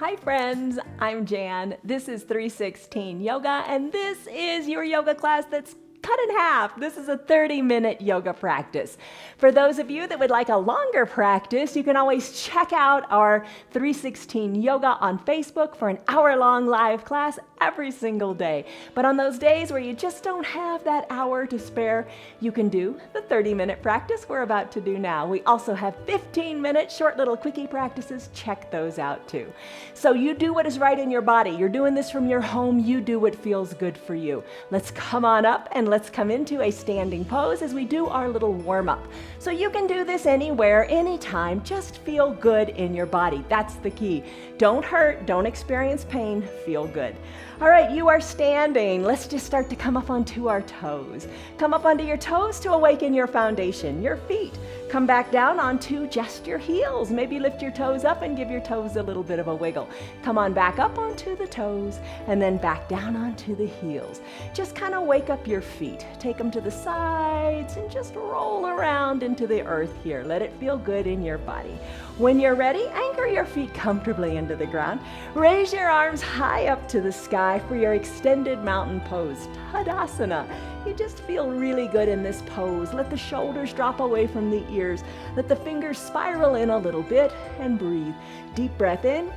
Hi friends, I'm Jan. This is 316 Yoga, and this is your yoga class that's cut in half. This is a 30-minute yoga practice. For those of you that would like a longer practice, you can always check out our 316 Yoga on Facebook for an hour-long live class every single day. But on those days where you just don't have that hour to spare, you can do the 30-minute practice we're about to do now. We also have 15-minute short little quickie practices. Check those out too. So you do what is right in your body. You're doing this from your home. You do what feels good for you. Let's come on up and let's come into a standing pose as we do our little warm-up. So you can do this anywhere, anytime. Just feel good in your body. That's the key. Don't hurt, don't experience pain, feel good. All right, you are standing. Let's just start to come up onto our toes. Come up onto your toes to awaken your foundation, your feet. Come back down onto just your heels. Maybe lift your toes up and give your toes a little bit of a wiggle. Come on back up onto the toes and then back down onto the heels. Just kind of wake up your feet. Take them to the sides and just roll around into the earth here. Let it feel good in your body. When you're ready, anchor your feet comfortably into the ground. Raise your arms high up to the sky for your extended mountain pose, Tadasana. You just feel really good in this pose. Let the shoulders drop away from the ears. Let the fingers spiral in a little bit and breathe. Deep breath in.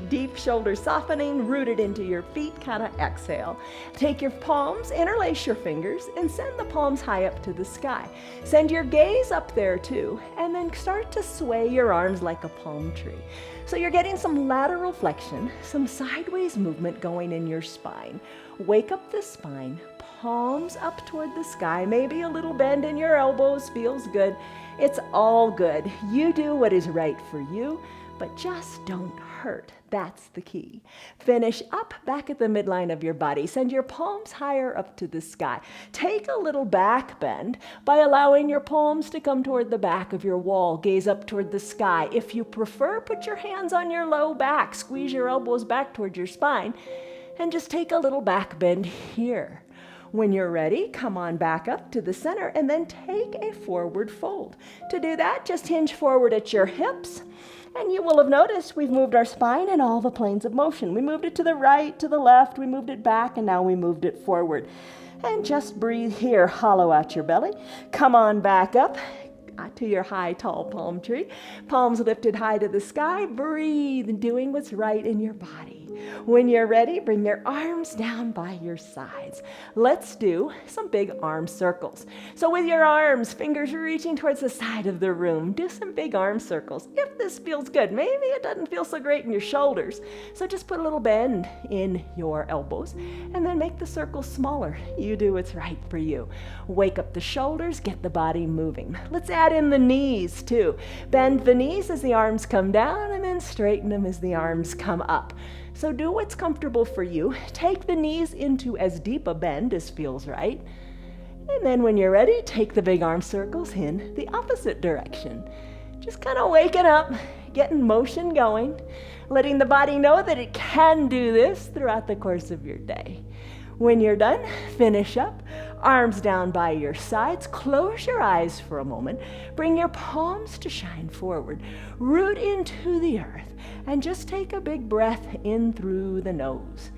Deep shoulder softening, rooted into your feet, kind of exhale. Take your palms, interlace your fingers, and send the palms high up to the sky. Send your gaze up there too, and then start to sway your arms like a palm tree. So you're getting some lateral flexion, some sideways movement going in your spine. Wake up the spine, palms up toward the sky, maybe a little bend in your elbows, feels good. It's all good. You do what is right for you, but just don't hurt. That's the key. Finish up back at the midline of your body. Send your palms higher up to the sky. Take a little back bend by allowing your palms to come toward the back of your wall. Gaze up toward the sky. If you prefer, put your hands on your low back. Squeeze your elbows back toward your spine and just take a little back bend here. When you're ready, come on back up to the center and then take a forward fold. To do that, just hinge forward at your hips. And you will have noticed we've moved our spine in all the planes of motion. We moved it to the right, to the left, we moved it back, and now we moved it forward. And just breathe here, hollow out your belly. Come on back up to your high, tall palm tree. Palms lifted high to the sky. Breathe, doing what's right in your body. When you're ready, bring your arms down by your sides. Let's do some big arm circles. So with your arms, fingers reaching towards the side of the room, do some big arm circles. If this feels good, maybe it doesn't feel so great in your shoulders. So just put a little bend in your elbows and then make the circles smaller. You do what's right for you. Wake up the shoulders, get the body moving. Let's add in the knees too. Bend the knees as the arms come down and then straighten them as the arms come up. So do what's comfortable for you. Take the knees into as deep a bend as feels right. And then when you're ready, take the big arm circles in the opposite direction. Just kind of waking up, getting motion going, letting the body know that it can do this throughout the course of your day. When you're done, finish up, arms down by your sides, close your eyes for a moment, bring your palms to shine forward, root into the earth, and just take a big breath in through the nose.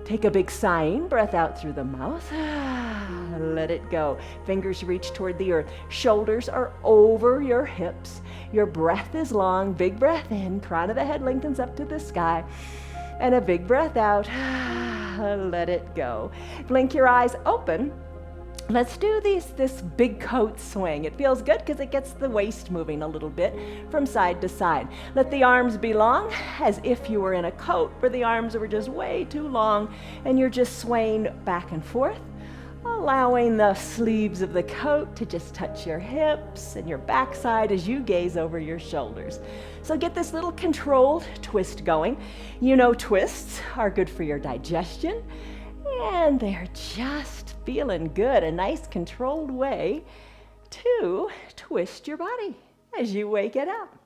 Take a big sighing breath out through the mouth. Let it go. Fingers reach toward the earth. Shoulders are over your hips. Your breath is long. Big breath in. Crown of the head lengthens up to the sky. And a big breath out. Let it go. Blink your eyes open. Let's do this big coat swing. It feels good because it gets the waist moving a little bit from side to side. Let the arms be long as if you were in a coat where the arms were just way too long and you're just swaying back and forth, allowing the sleeves of the coat to just touch your hips and your backside as you gaze over your shoulders. So get this little controlled twist going. You know twists are good for your digestion, and they're just feeling good. A nice controlled way to twist your body as you wake it up.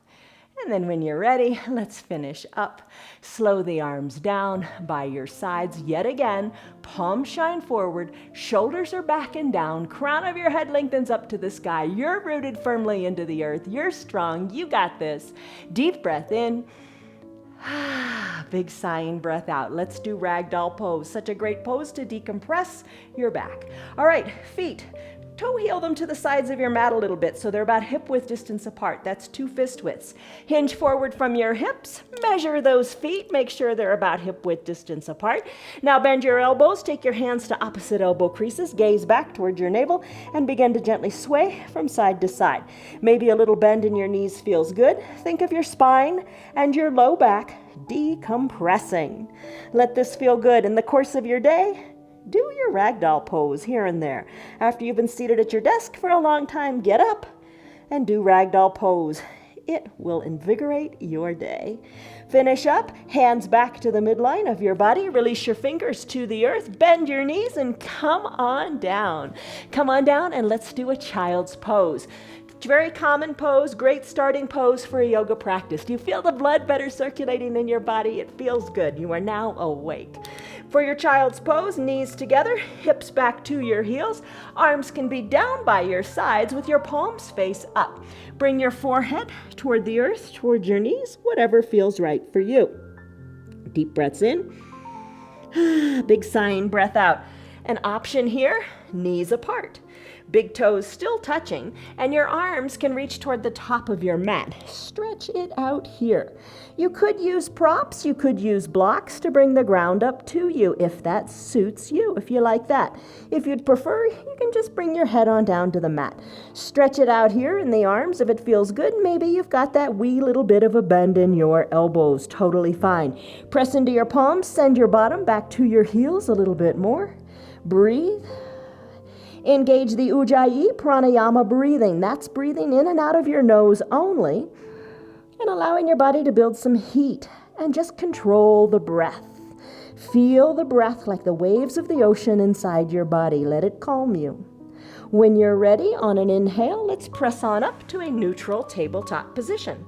And then when you're ready, let's finish up. Slow the arms down by your sides yet again. Palms shine forward, shoulders are back and down, crown of your head lengthens up to the sky. You're rooted firmly into the earth. You're strong. You got this. Deep breath in. Big sighing breath out. Let's do Ragdoll pose. Such a great pose to decompress your back. All right, feet. Toe heel them to the sides of your mat a little bit so they're about hip width distance apart. That's 2 fist widths. Hinge forward from your hips. Measure those feet. Make sure they're about hip width distance apart. Now bend your elbows. Take your hands to opposite elbow creases. Gaze back toward your navel and begin to gently sway from side to side. Maybe a little bend in your knees feels good. Think of your spine and your low back decompressing. Let this feel good in the course of your day. Do your ragdoll pose here and there. After you've been seated at your desk for a long time, get up and do ragdoll pose. It will invigorate your day. Finish up, hands back to the midline of your body. Release your fingers to the earth. Bend your knees and come on down. Come on down and let's do a child's pose. Very common pose, great starting pose for a yoga practice. Do you feel the blood better circulating in your body? It feels good. You are now awake. For your child's pose, knees together, hips back to your heels. Arms can be down by your sides with your palms face up. Bring your forehead toward the earth, toward your knees, whatever feels right for you. Deep breaths in. Big sighing breath out. An option here, knees apart. Big toes still touching, and your arms can reach toward the top of your mat. Stretch it out here. You could use props, you could use blocks to bring the ground up to you if that suits you, if you like that. If you'd prefer, you can just bring your head on down to the mat. Stretch it out here in the arms if it feels good. Maybe you've got that wee little bit of a bend in your elbows. Totally fine. Press into your palms, send your bottom back to your heels a little bit more. Breathe. Engage the Ujjayi pranayama breathing. That's breathing in and out of your nose only and allowing your body to build some heat and just control the breath. Feel the breath like the waves of the ocean inside your body. Let it calm you. When you're ready, on an inhale, let's press on up to a neutral tabletop position.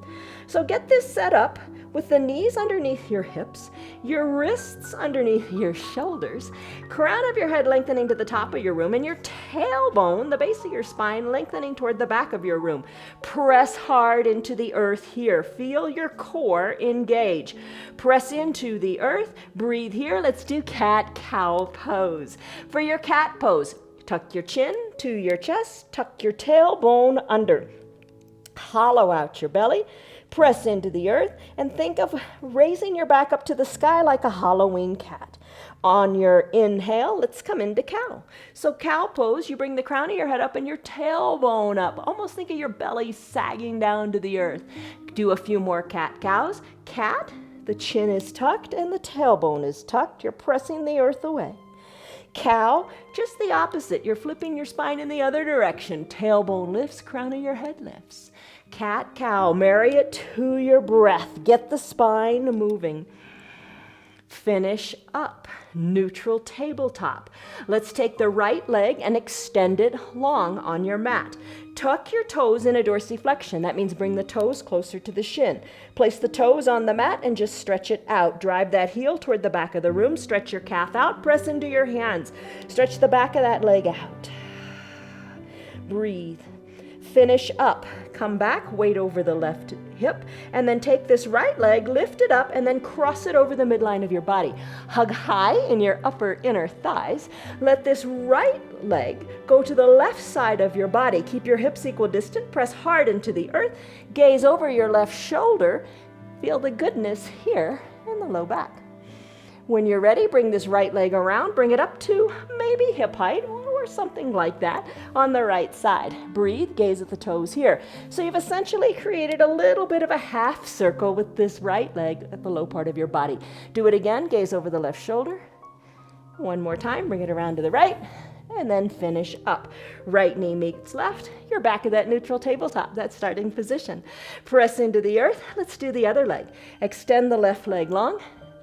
So get this set up with the knees underneath your hips, your wrists underneath your shoulders, crown of your head lengthening to the top of your room, and your tailbone, the base of your spine, lengthening toward the back of your room. Press hard into the earth here. Feel your core engage. Press into the earth. Breathe here. Let's do cat-cow pose. For your cat pose, tuck your chin to your chest, tuck your tailbone under. Hollow out your belly. Press into the earth and think of raising your back up to the sky like a Halloween cat. On your inhale, let's come into cow. So cow pose, you bring the crown of your head up and your tailbone up. Almost think of your belly sagging down to the earth. Do a few more cat-cows. Cat, the chin is tucked and the tailbone is tucked. You're pressing the earth away. Cow, just the opposite. You're flipping your spine in the other direction. Tailbone lifts, crown of your head lifts. Cat, cow, marry it to your breath. Get the spine moving. Finish up, neutral tabletop. Let's take the right leg and extend it long on your mat. Tuck your toes in a dorsiflexion. That means bring the toes closer to the shin. Place the toes on the mat and just stretch it out. Drive that heel toward the back of the room. Stretch your calf out. Press into your hands. Stretch the back of that leg out. Breathe. Finish up. Come back, weight over the left hip, and then take this right leg, lift it up, and then cross it over the midline of your body. Hug high in your upper inner thighs. Let this right leg go to the left side of your body. Keep your hips equidistant. Press hard into the earth. Gaze over your left shoulder. Feel the goodness here in the low back. When you're ready, bring this right leg around. Bring it up to maybe hip height or something like that on the right side. Breathe, gaze at the toes here. So you've essentially created a little bit of a half circle with this right leg at the low part of your body. Do it again, gaze over the left shoulder. One more time, bring it around to the right, and then finish up. Right knee meets left, you're back at that neutral tabletop, that starting position. Press into the earth, let's do the other leg. Extend the left leg long,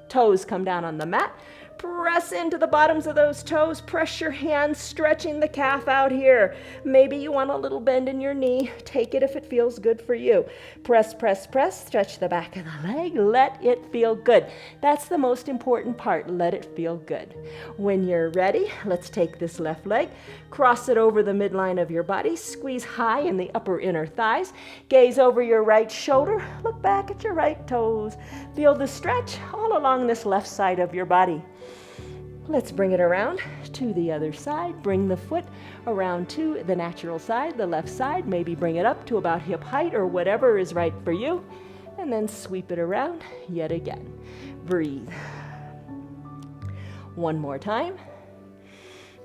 toes come down on the mat. Press into the bottoms of those toes. Press your hands, stretching the calf out here. Maybe you want a little bend in your knee. Take it if it feels good for you. Press, press, press. Stretch the back of the leg. Let it feel good. That's the most important part. Let it feel good. When you're ready, let's take this left leg, cross it over the midline of your body, squeeze high in the upper inner thighs, gaze over your right shoulder, look back at your right toes. Feel the stretch all along this left side of your body. Let's bring it around to the other side. Bring the foot around to the natural side, the left side. Maybe bring it up to about hip height or whatever is right for you. And then sweep it around yet again. Breathe. One more time.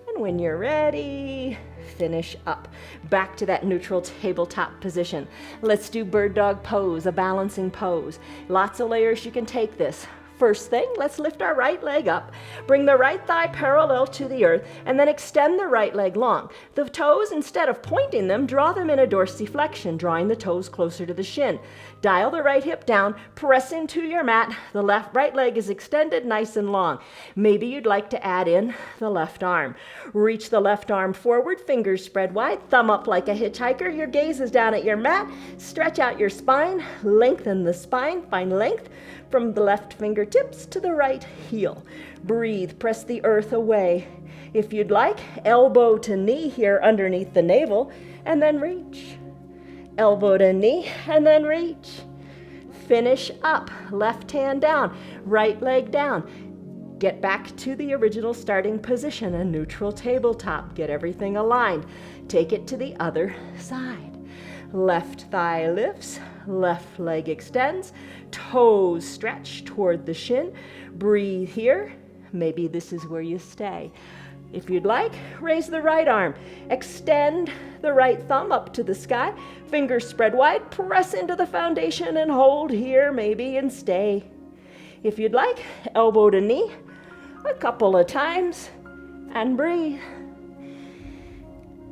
And when you're ready, finish up. Back to that neutral tabletop position. Let's do bird dog pose, a balancing pose. Lots of layers you can take this. First thing, let's lift our right leg up. Bring the right thigh parallel to the earth, and then extend the right leg long. The toes, instead of pointing them, draw them in a dorsiflexion, drawing the toes closer to the shin. Dial the right hip down, press into your mat. The right leg is extended nice and long. Maybe you'd like to add in the left arm. Reach the left arm forward, fingers spread wide, thumb up like a hitchhiker. Your gaze is down at your mat. Stretch out your spine, lengthen the spine, find length from the left fingertips to the right heel. Breathe, press the earth away. If you'd like, elbow to knee here underneath the navel, and then reach. Elbow to knee, and then reach. Finish up, left hand down, right leg down. Get back to the original starting position, a neutral tabletop. Get everything aligned. Take it to the other side. Left thigh lifts, left leg extends, toes stretch toward the shin. Breathe here. Maybe this is where you stay. If you'd like, raise the right arm. Extend the right thumb up to the sky. Fingers spread wide. Press into the foundation and hold here, maybe, and stay. If you'd like, elbow to knee a couple of times and breathe.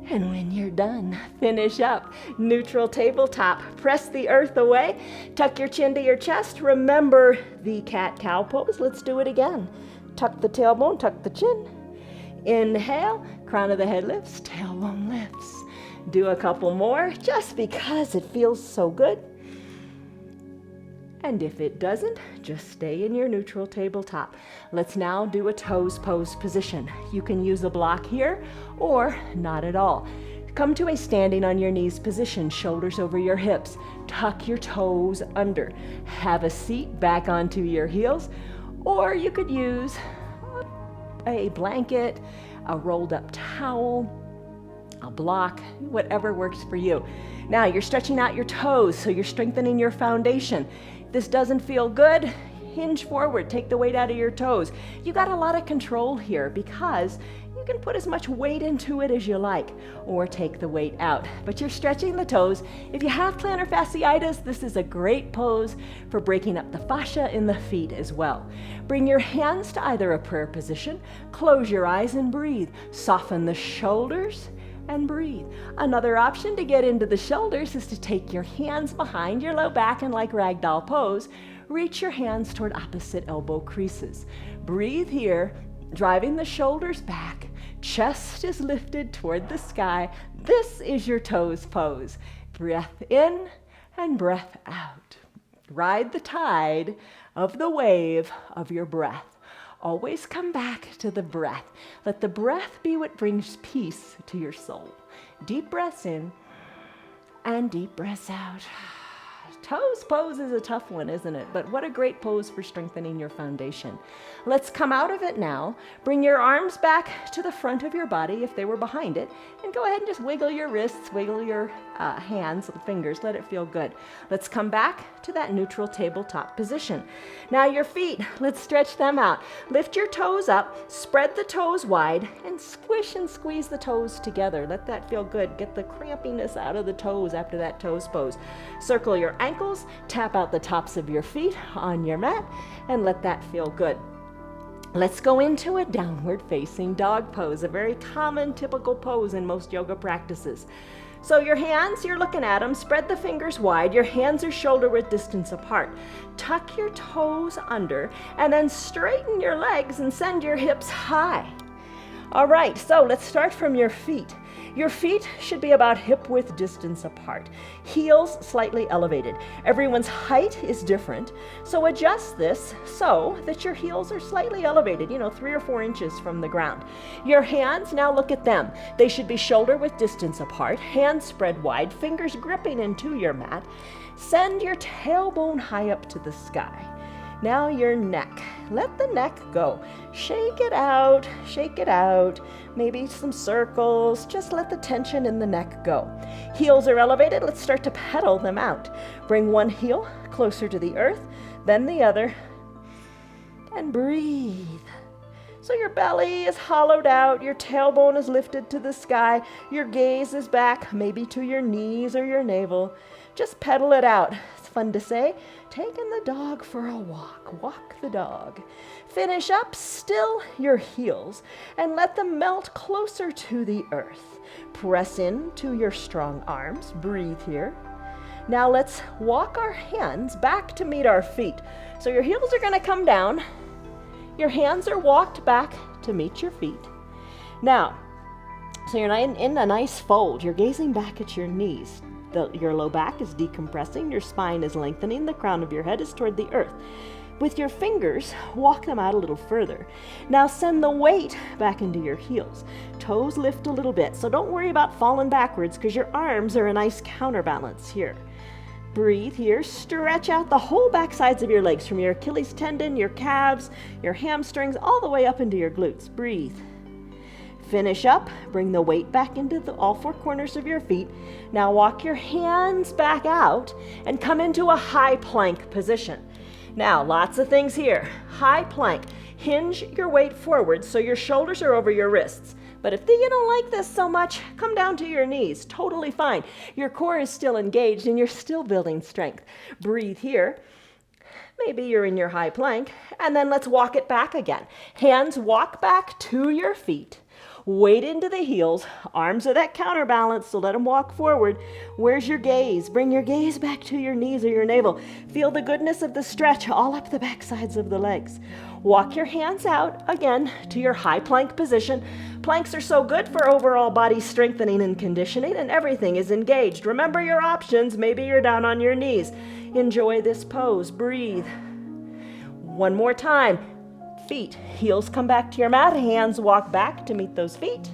And when you're done, finish up. Neutral tabletop. Press the earth away. Tuck your chin to your chest. Remember the cat-cow pose. Let's do it again. Tuck the tailbone, tuck the chin. Inhale, crown of the head lifts, tailbone lifts. Do a couple more just because it feels so good. And if it doesn't, just stay in your neutral tabletop. Let's now do a toes pose position. You can use a block here or not at all. Come to a standing on your knees position, shoulders over your hips. Tuck your toes under. Have a seat back onto your heels, or you could use a blanket, a rolled up towel, a block, whatever works for you. Now you're stretching out your toes, so you're strengthening your foundation. If this doesn't feel good, hinge forward, take the weight out of your toes. You got a lot of control here because you can put as much weight into it as you like, or take the weight out. But you're stretching the toes. If you have plantar fasciitis, this is a great pose for breaking up the fascia in the feet as well. Bring your hands to either a prayer position, close your eyes and breathe. Soften the shoulders and breathe. Another option to get into the shoulders is to take your hands behind your low back and, like Ragdoll pose, reach your hands toward opposite elbow creases. Breathe here, driving the shoulders back. Chest is lifted toward the sky. This is your toes pose. Breath in and breath out. Ride the tide of the wave of your breath. Always come back to the breath. Let the breath be what brings peace to your soul. Deep breaths in and deep breaths out. Toes pose is a tough one, isn't it? But what a great pose for strengthening your foundation. Let's come out of it now. Bring your arms back to the front of your body if they were behind it, and go ahead and just wiggle your wrists, wiggle your hands, fingers, let it feel good. Let's come back to that neutral tabletop position. Now your feet, let's stretch them out. Lift your toes up, spread the toes wide, and squish and squeeze the toes together. Let that feel good. Get the crampiness out of the toes after that toes pose. Circle your ankles, tap out the tops of your feet on your mat, and let that feel good. Let's go into a downward facing dog pose, a very common, typical pose in most yoga practices. So your hands, you're looking at them, spread the fingers wide, your hands are shoulder width distance apart. Tuck your toes under and then straighten your legs and send your hips high. All right, so let's start from your feet. Your feet should be about hip width distance apart, heels slightly elevated. Everyone's height is different, so adjust this so that your heels are slightly elevated, 3 or 4 inches from the ground. Your hands, now look at them. They should be shoulder width distance apart, hands spread wide, fingers gripping into your mat. Send your tailbone high up to the sky. Now your neck. Let the neck go. Shake it out, maybe some circles. Just let the tension in the neck go. Heels are elevated. Let's start to pedal them out. Bring one heel closer to the earth, then the other, and breathe. So your belly is hollowed out, your tailbone is lifted to the sky, your gaze is back, maybe to your knees or your navel. Just pedal it out. It's fun to say. Taking the dog for a walk. Walk the dog. Finish up, still your heels, and let them melt closer to the earth. Press into your strong arms. Breathe here. Now let's walk our hands back to meet our feet. So your heels are going to come down. Your hands are walked back to meet your feet. Now, so you're in a nice fold. You're gazing back at your knees. Your low back is decompressing, your spine is lengthening, the crown of your head is toward the earth. With your fingers, walk them out a little further. Now send the weight back into your heels. Toes lift a little bit, so don't worry about falling backwards because your arms are a nice counterbalance here. Breathe here, stretch out the whole back sides of your legs from your Achilles tendon, your calves, your hamstrings, all the way up into your glutes. Breathe. Finish up, bring the weight back into all 4 corners of your feet. Now walk your hands back out and come into a high plank position. Now, lots of things here. High plank. Hinge your weight forward so your shoulders are over your wrists. But if you don't like this so much, come down to your knees. Totally fine. Your core is still engaged and you're still building strength. Breathe here. Maybe you're in your high plank. And then let's walk it back again. Hands walk back to your feet. Weight into the heels, arms are that counterbalance, so let them walk forward. Where's your gaze? Bring your gaze back to your knees or your navel. Feel the goodness of the stretch all up the back sides of the legs. Walk your hands out again to your high plank position. Planks are so good for overall body strengthening and conditioning, and everything is engaged. Remember your options. Maybe you're down on your knees. Enjoy this pose. Breathe. One more time. Feet, heels come back to your mat, hands walk back to meet those feet.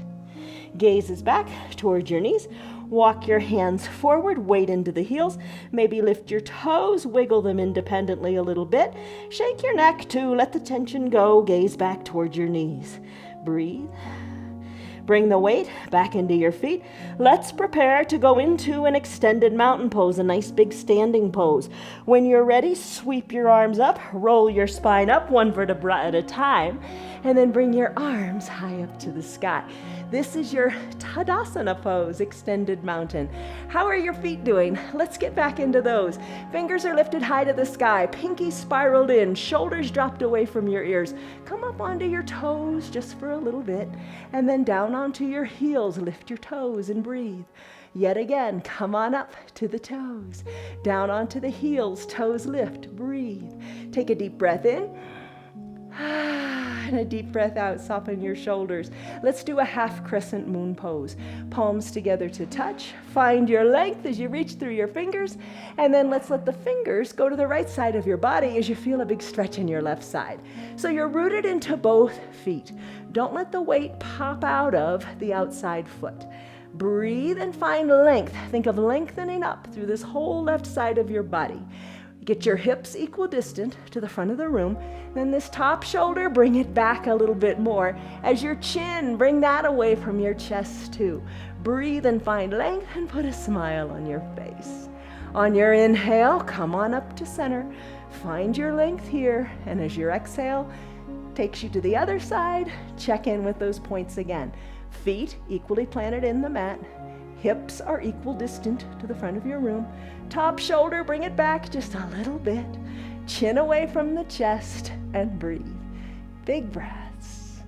Gaze is back towards your knees. Walk your hands forward, weight into the heels. Maybe lift your toes, wiggle them independently a little bit. Shake your neck too, let the tension go. Gaze back towards your knees. Breathe. Bring the weight back into your feet. Let's prepare to go into an extended mountain pose, a nice big standing pose. When you're ready, sweep your arms up, roll your spine up 1 vertebra at a time, and then bring your arms high up to the sky. This is your Tadasana pose, extended mountain. How are your feet doing? Let's get back into those. Fingers are lifted high to the sky, pinky spiraled in, shoulders dropped away from your ears. Come up onto your toes just for a little bit, and then down onto your heels. Lift your toes and breathe. Yet again, come on up to the toes. Down onto the heels, toes lift, breathe. Take a deep breath in. And a deep breath out, soften your shoulders. Let's do a half crescent moon pose. Palms together to touch. Find your length as you reach through your fingers. And then let's let the fingers go to the right side of your body as you feel a big stretch in your left side. So you're rooted into both feet. Don't let the weight pop out of the outside foot. Breathe and find length. Think of lengthening up through this whole left side of your body. Get your hips equal distant to the front of the room. Then this top shoulder, bring it back a little bit more. As your chin, bring that away from your chest too. Breathe and find length and put a smile on your face. On your inhale, come on up to center. Find your length here. And as your exhale takes you to the other side, check in with those points again. Feet equally planted in the mat. Hips are equal distant to the front of your room. Top shoulder, bring it back just a little bit. Chin away from the chest and breathe. Big breaths.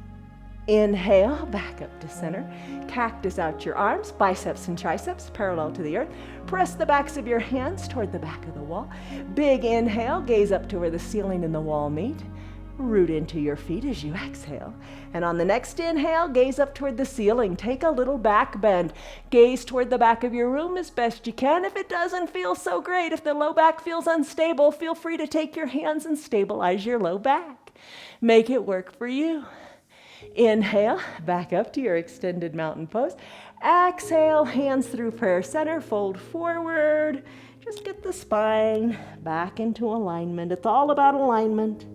Inhale, back up to center. Cactus out your arms, biceps and triceps parallel to the earth. Press the backs of your hands toward the back of the wall. Big inhale, gaze up to where the ceiling and the wall meet. Root into your feet as you exhale. And on the next inhale, gaze up toward the ceiling. Take a little back bend. Gaze toward the back of your room as best you can. If it doesn't feel so great, if the low back feels unstable, feel free to take your hands and stabilize your low back. Make it work for you. Inhale, back up to your extended mountain pose. Exhale, hands through prayer center, fold forward. Just get the spine back into alignment. It's all about alignment.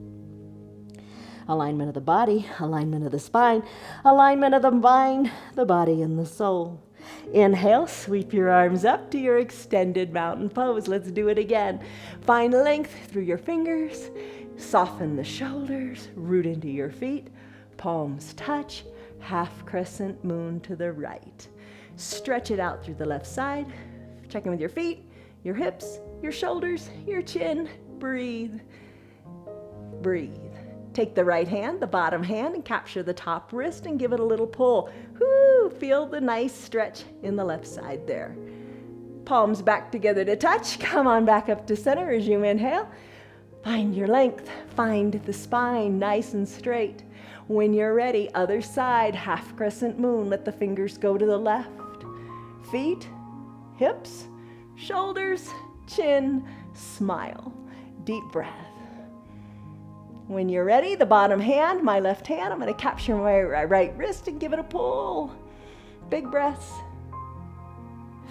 Alignment of the body, alignment of the spine, alignment of the mind, the body, and the soul. Inhale, sweep your arms up to your extended mountain pose. Let's do it again. Find length through your fingers. Soften the shoulders, root into your feet. Palms touch, half crescent moon to the right. Stretch it out through the left side. Check in with your feet, your hips, your shoulders, your chin. Breathe. Breathe. Take the right hand, the bottom hand, and capture the top wrist and give it a little pull. Whoo! Feel the nice stretch in the left side there. Palms back together to touch. Come on back up to center as you inhale. Find your length. Find the spine nice and straight. When you're ready, other side, half crescent moon. Let the fingers go to the left. Feet, hips, shoulders, chin, smile. Deep breath. When you're ready, the bottom hand, my left hand, I'm going to capture my right wrist and give it a pull. Big breaths.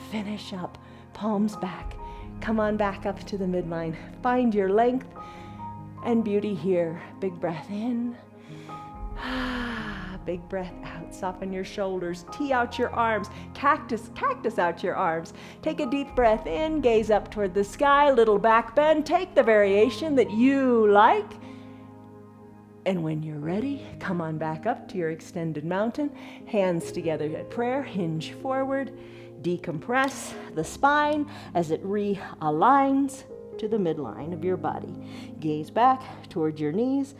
Finish up. Palms back. Come on back up to the midline. Find your length and beauty here. Big breath in. Big breath out. Soften your shoulders. Tee out your arms. Cactus out your arms. Take a deep breath in. Gaze up toward the sky. Little back bend. Take the variation that you like. And when you're ready, come on back up to your extended mountain. Hands together at prayer. Hinge forward. Decompress the spine as it realigns to the midline of your body. Gaze back toward your knees.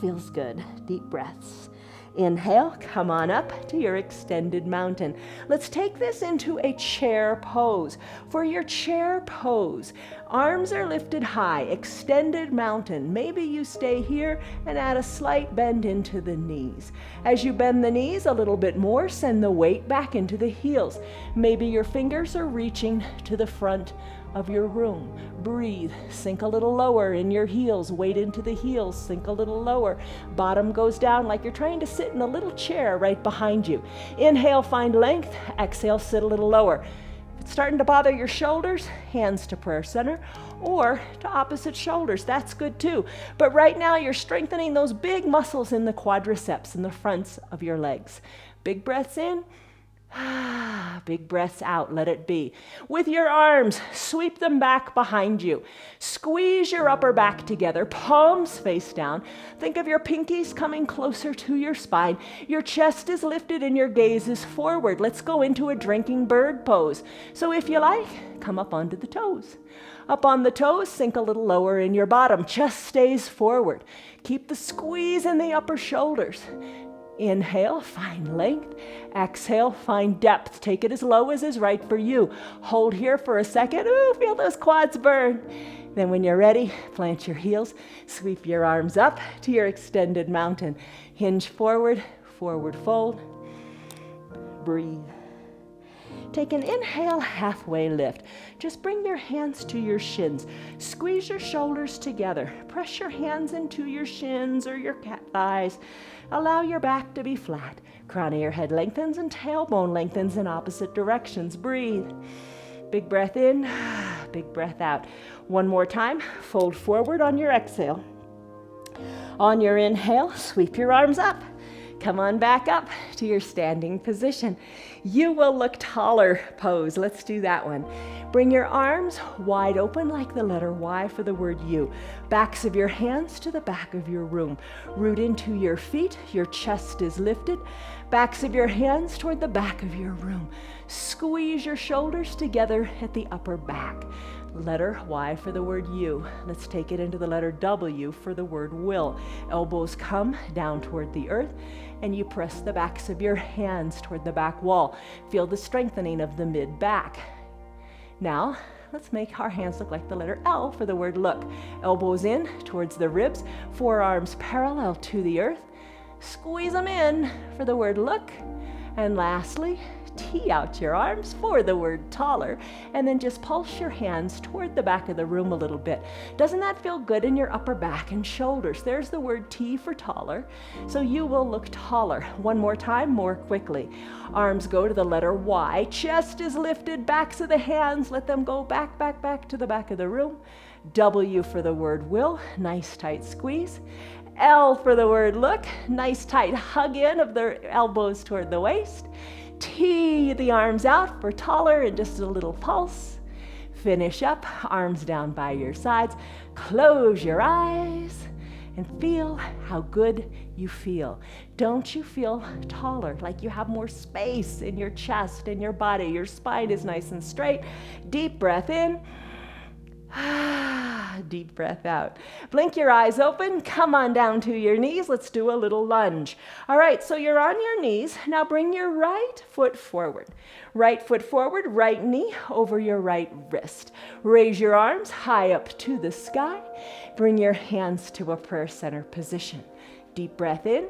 Feels good. Deep breaths. Inhale, come on up to your extended mountain. Let's take this into a chair pose. For your chair pose, arms are lifted high, extended mountain. Maybe you stay here and add a slight bend into the knees. As you bend the knees a little bit more, send the weight back into the heels. Maybe your fingers are reaching to the front of your room. Breathe, sink a little lower in your heels, weight into the heels, sink a little lower. Bottom goes down like you're trying to sit in a little chair right behind you. Inhale, find length. Exhale, sit a little lower. If it's starting to bother your shoulders, hands to prayer center or to opposite shoulders. That's good too. But right now you're strengthening those big muscles in the quadriceps in the fronts of your legs. Big breaths in. Big breaths out, let it be. With your arms, sweep them back behind you. Squeeze your upper back together, palms face down. Think of your pinkies coming closer to your spine. Your chest is lifted and your gaze is forward. Let's go into a drinking bird pose. So if you like, come up onto the toes. Up on the toes, sink a little lower in your bottom. Chest stays forward. Keep the squeeze in the upper shoulders. Inhale, find length. Exhale, find depth. Take it as low as is right for you. Hold here for a second. Ooh, feel those quads burn. Then when you're ready, plant your heels. Sweep your arms up to your extended mountain. Hinge forward, forward fold. Breathe. Take an inhale, halfway lift. Just bring your hands to your shins. Squeeze your shoulders together. Press your hands into your shins or your cat thighs. Allow your back to be flat. Crown of your head lengthens and tailbone lengthens in opposite directions. Breathe. Big breath in, big breath out. One more time. Fold forward on your exhale. On your inhale, sweep your arms up. Come on back up to your standing position. You will look taller pose. Let's do that one. Bring your arms wide open like the letter Y for the word you. Backs of your hands to the back of your room. Root into your feet. Your chest is lifted. Backs of your hands toward the back of your room. Squeeze your shoulders together at the upper back. Letter Y for the word you. Let's take it into the letter W for the word will. Elbows come down toward the earth, and you press the backs of your hands toward the back wall. Feel the strengthening of the mid-back. Now, let's make our hands look like the letter L for the word look. Elbows in towards the ribs, forearms parallel to the earth. Squeeze them in for the word look. And lastly, tee out your arms for the word taller, and then just pulse your hands toward the back of the room a little bit. Doesn't that feel good in your upper back and shoulders? There's the word T for taller, so you will look taller. One more time, more quickly. Arms go to the letter Y, chest is lifted, backs of the hands, let them go back, back, back to the back of the room. W for the word will, nice tight squeeze. L for the word look, nice tight hug in of the elbows toward the waist. T the arms out for taller and just a little pulse. Finish up, arms down by your sides. Close your eyes and feel how good you feel. Don't you feel taller, like you have more space in your chest, in your body? Your spine is nice and straight. Deep breath in. Deep breath out. Blink your eyes open. Come on down to your knees. Let's do a little lunge. All right, so you're on your knees. Now bring your right foot forward. Right foot forward, right knee over your right wrist. Raise your arms high up to the sky. Bring your hands to a prayer center position. Deep breath in.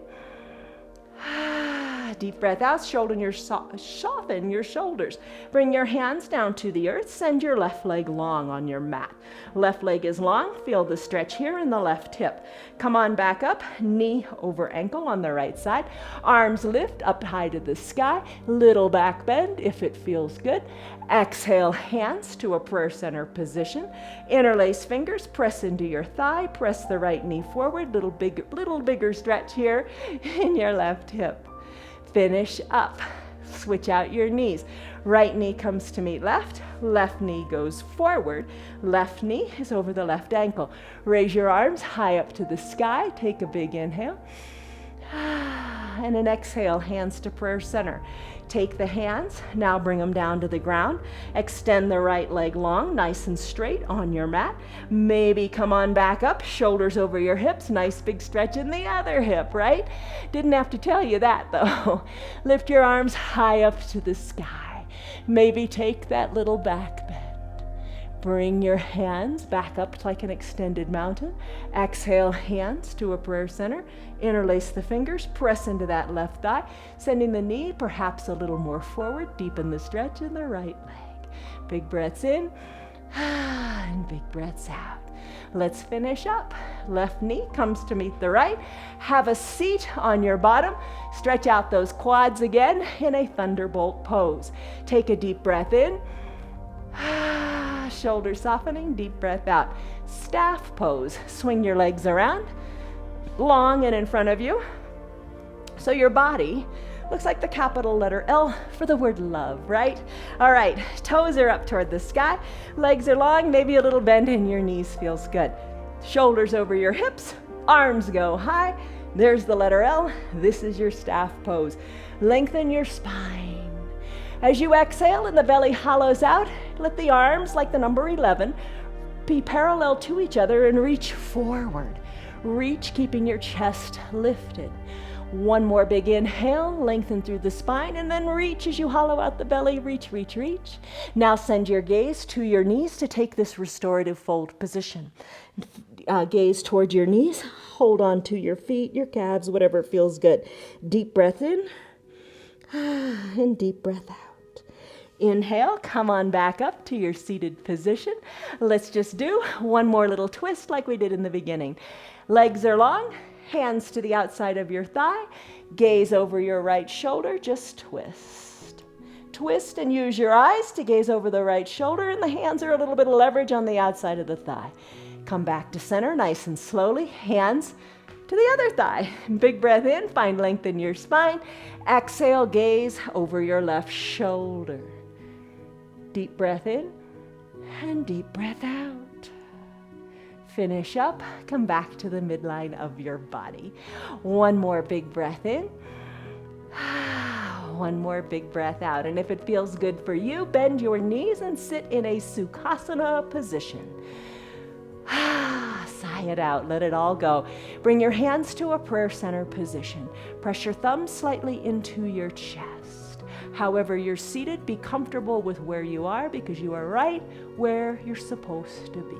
Deep breath out, soften your shoulders. Bring your hands down to the earth. Send your left leg long on your mat. Left leg is long. Feel the stretch here in the left hip. Come on back up, knee over ankle on the right side. Arms lift up high to the sky. Little back bend if it feels good. Exhale, hands to a prayer center position. Interlace fingers, press into your thigh. Press the right knee forward. Little bigger stretch here in your left hip. Finish up. Switch out your knees. Right knee comes to meet left. Left knee goes forward. Left knee is over the left ankle. Raise your arms high up to the sky. Take a big inhale. And an exhale, hands to prayer center. Take the hands, now bring them down to the ground. Extend the right leg long, nice and straight on your mat. Maybe come on back up, shoulders over your hips, nice big stretch in the other hip, right? Didn't have to tell you that though. Lift your arms high up to the sky. Maybe take that little back bend. Bring your hands back up like an extended mountain. Exhale, hands to a prayer center. Interlace the fingers, press into that left thigh, sending the knee perhaps a little more forward. Deepen the stretch in the right leg. Big breaths in and big breaths out. Let's finish up. Left knee comes to meet the right. Have a seat on your bottom. Stretch out those quads again in a thunderbolt pose. Take a deep breath in. Shoulders softening, deep breath out. Staff pose. Swing your legs around, long and in front of you. So your body looks like the capital letter L for the word love, right? All right, toes are up toward the sky. Legs are long, maybe a little bend in your knees feels good. Shoulders over your hips, arms go high. There's the letter L. This is your staff pose. Lengthen your spine. As you exhale and the belly hollows out, let the arms, like the number 11, be parallel to each other and reach forward. Reach, keeping your chest lifted. One more big inhale, lengthen through the spine, and then reach as you hollow out the belly. Reach, reach, reach. Now send your gaze to your knees to take this restorative fold position. Gaze toward your knees. Hold on to your feet, your calves, whatever feels good. Deep breath in and deep breath out. Inhale, come on back up to your seated position. Let's just do one more little twist like we did in the beginning. Legs are long, hands to the outside of your thigh, gaze over your right shoulder, just twist. Twist and use your eyes to gaze over the right shoulder, and the hands are a little bit of leverage on the outside of the thigh. Come back to center nice and slowly, hands to the other thigh. Big breath in, find length in your spine. Exhale, gaze over your left shoulder. Deep breath in and deep breath out. Finish up, come back to the midline of your body. One more big breath in. One more big breath out. And if it feels good for you, bend your knees and sit in a Sukhasana position. Sigh it out, let it all go. Bring your hands to a prayer center position. Press your thumbs slightly into your chest. However you're seated, be comfortable with where you are because you are right where you're supposed to be.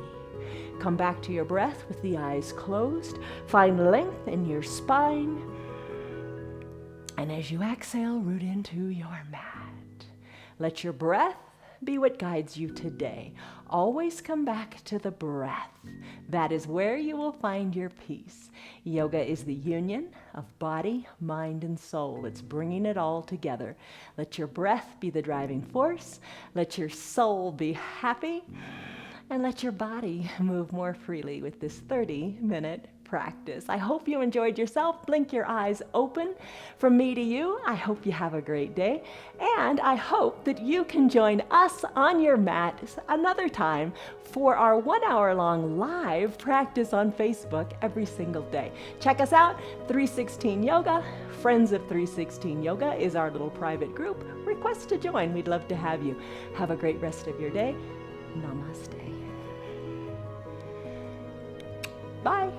Come back to your breath with the eyes closed. Find length in your spine. And as you exhale, root into your mat. Let your breath be what guides you today. Always come back to the breath. That is where you will find your peace. Yoga is the union of body, mind, and soul. It's bringing it all together. Let your breath be the driving force. Let your soul be happy. And let your body move more freely with this 30-minute practice. I hope you enjoyed yourself. Blink your eyes open. From me to you, I hope you have a great day. And I hope that you can join us on your mat another time for our 1 hour long live practice on Facebook every single day. Check us out, 316 Yoga. Friends of 316 Yoga is our little private group. Request to join. We'd love to have you. Have a great rest of your day. Namaste. Bye.